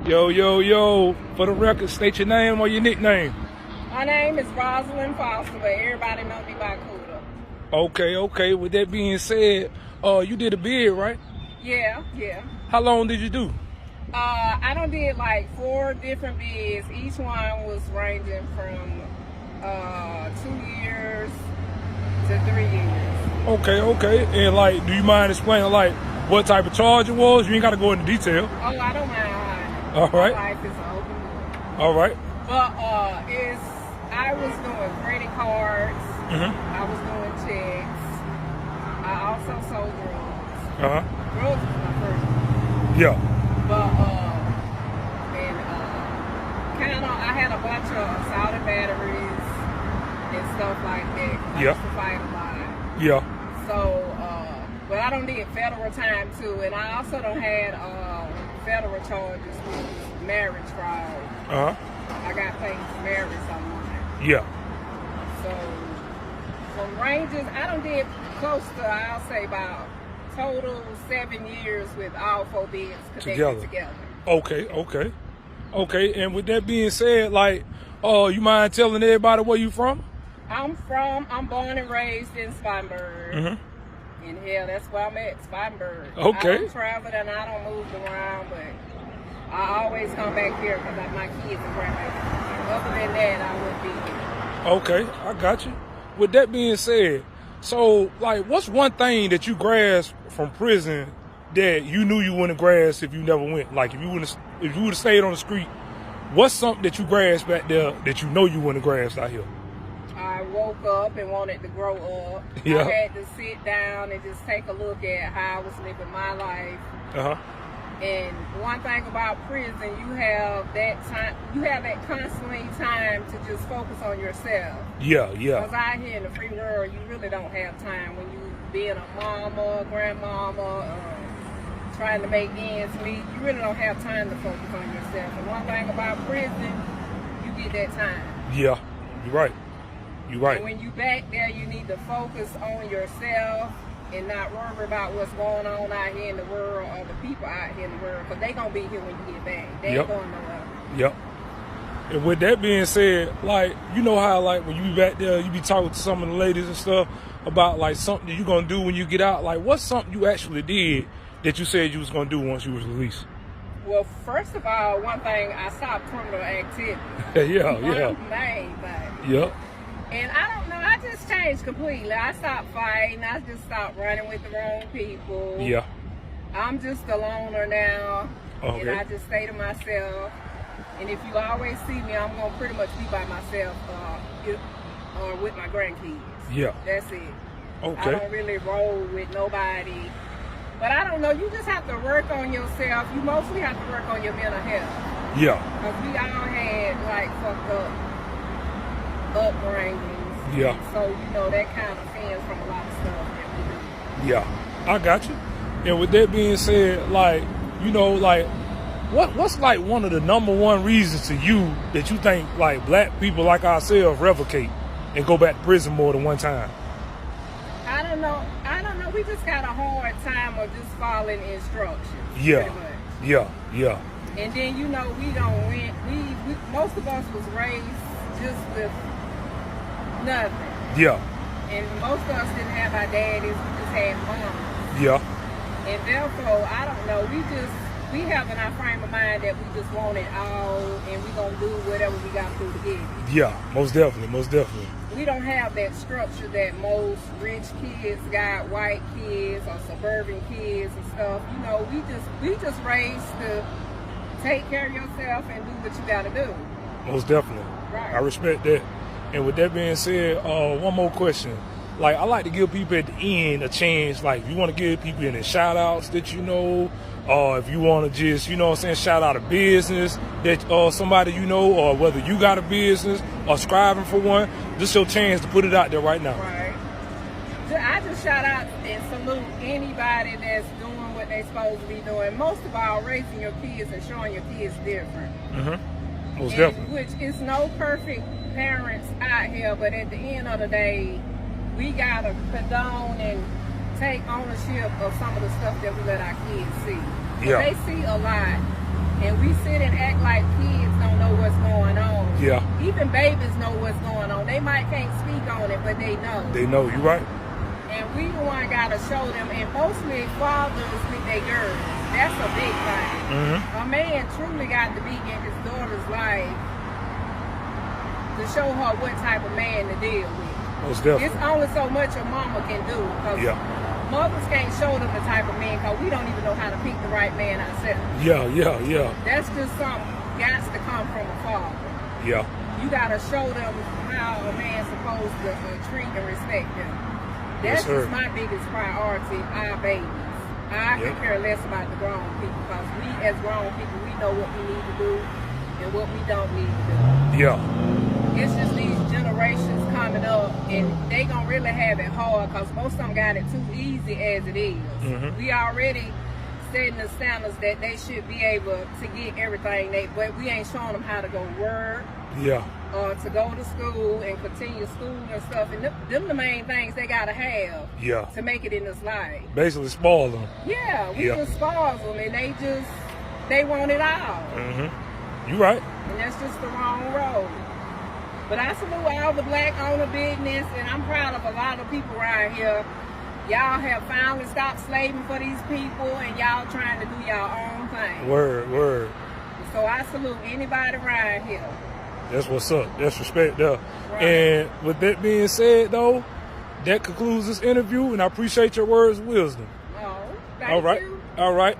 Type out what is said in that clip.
Yo, yo, yo. For the record, state your name or your nickname. My name is Roslyn Foster, but everybody know me by Kuda. Okay. With that being said, you did a bid, right? Yeah. How long did you do? I done did like 4 different bids. Each one was ranging from 2 years to 3 years. Okay. And like, do you mind explaining like what type of charge it was? You ain't got to go into detail. Oh, I don't mind. All right. My life is an open book. All right. But I was doing credit cards. Mm-hmm. I was doing checks. I also sold drugs. Uh-huh. Drugs was my first one. Yeah. But I had a bunch of assaulted batteries and stuff like that. I used to fight a lot. Yeah. So, but I don't need federal time too, and I also don't had federal charges with marriage fraud. Uh-huh. I got paid for marriage online. Yeah. So, from ranges, I done did close to, I'll say about total 7 years with all 4 bids connected together. Okay. And with that being said, like, you mind telling everybody where you from? I'm born and raised in Spartanburg. Mm-hmm. And hell, that's where I'm at, Spartanburg. Okay. I don't travel and I don't move around, but I always come back here because my kids are grandbabies. Other than that, I wouldn't be here. Okay, I got you. With that being said, so like, what's one thing that you grasped from prison that you knew you wouldn't grasp if you never went? Like, if you would have stayed on the street, what's something that you grasped back there that you know you wouldn't grasp out here? I woke up and wanted to grow up. Yeah. I had to sit down and just take a look at how I was living my life. Uh-huh. And one thing about prison, you have that time, you have that constantly time to just focus on yourself. Yeah. Because out here in the free world, you really don't have time when you being a mama, grandmama, trying to make ends meet. You really don't have time to focus on yourself. And one thing about prison, you get that time. Yeah, you're right. And when you back there, you need to focus on yourself and not worry about what's going on out here in the world or the people out here in the world, because they going to be here when you get back. They ain't going nowhere. Yep. And with that being said, like, you know how, like, when you be back there, you be talking to some of the ladies and stuff about, like, something that you going to do when you get out. Like, what's something you actually did that you said you was going to do once you was released? Well, first of all, one thing, I stopped criminal activity. Yeah. Main thing. Yep. And I don't know, I just changed completely. I stopped fighting. I just stopped running with the wrong people. Yeah. I'm just a loner now. Okay. And I just stay to myself. And if you always see me, I'm going to pretty much be by myself or with my grandkids. Yeah. That's it. Okay. I don't really roll with nobody. But I don't know, you just have to work on yourself. You mostly have to work on your mental health. Yeah. Because we all had, like, fucked up upbringings. Yeah. So, you know, that kind of offends from a lot of stuff that we do. Yeah, I got you. And with that being said, like, you know, like, what's like one of the number one reasons to you that you think like black people like ourselves replicate and go back to prison more than one time? I don't know. We just got a hard time of just following instructions. Yeah. Pretty much. Yeah. And then, you know, we don't win. We most of us was raised just with nothing. Yeah. And most of us didn't have our daddies. We just had moms. Yeah. And therefore, I don't know. We have in our frame of mind that we just want it all, and we gonna do whatever we got to do to get it. Yeah, most definitely. We don't have that structure that most rich kids got, white kids or suburban kids and stuff. You know, we just raised to take care of yourself and do what you gotta do. Most definitely. Right. I respect that. And with that being said, one more question. Like, I like to give people at the end a chance. Like, if you want to give people any shout outs that you know, or if you want to just, you know what I'm saying, shout out a business that somebody you know, or whether you got a business or striving for one, just your chance to put it out there right now. Right. I just shout out and salute anybody that's doing what they're supposed to be doing. Most of all, raising your kids and showing your kids different. Mm-hmm. Most definitely. Which is no perfect parents out here, but at the end of the day, we gotta condone and take ownership of some of the stuff that we let our kids see. So Yeah. they see a lot And we sit and act like kids don't know what's going on. Yeah. Even babies know what's going on. They might can't speak on it, but they know. They know, you're right. And we the one gotta show them, and mostly fathers with their girls. That's a big thing. Mm-hmm. A man truly got to be in his daughter's life to show her what type of man to deal with. Most definitely. It's only so much a mama can do. Yeah. Mothers can't show them the type of man because we don't even know how to pick the right man ourselves. Yeah. That's just something got to come from a father. Yeah. You got to show them how a man's supposed to treat and respect them. That's Yes, sir. just my biggest priority, our babies. I could care less about the grown people because we as grown people, we know what we need to do and what we don't need to do. Yeah. It's just these generations coming up and they gonna really have it hard because most of them got it too easy as it is. Mm-hmm. We already setting the standards that they should be able to get everything but we ain't showing them how to go to work, Yeah. to go to school and continue school and stuff. And them the main things they gotta have to make it in this life. Basically spoil them. Yeah, we just spoil them and they want it all. Mm-hmm. You right. And that's just the wrong road. But I salute all the black owner business, and I'm proud of a lot of people around here. Y'all have finally stopped slaving for these people, and y'all trying to do y'all own thing. Word. So I salute anybody around here. That's what's up. That's respect there. Right. And with that being said, though, that concludes this interview, and I appreciate your words of wisdom. Oh, thank you. All right.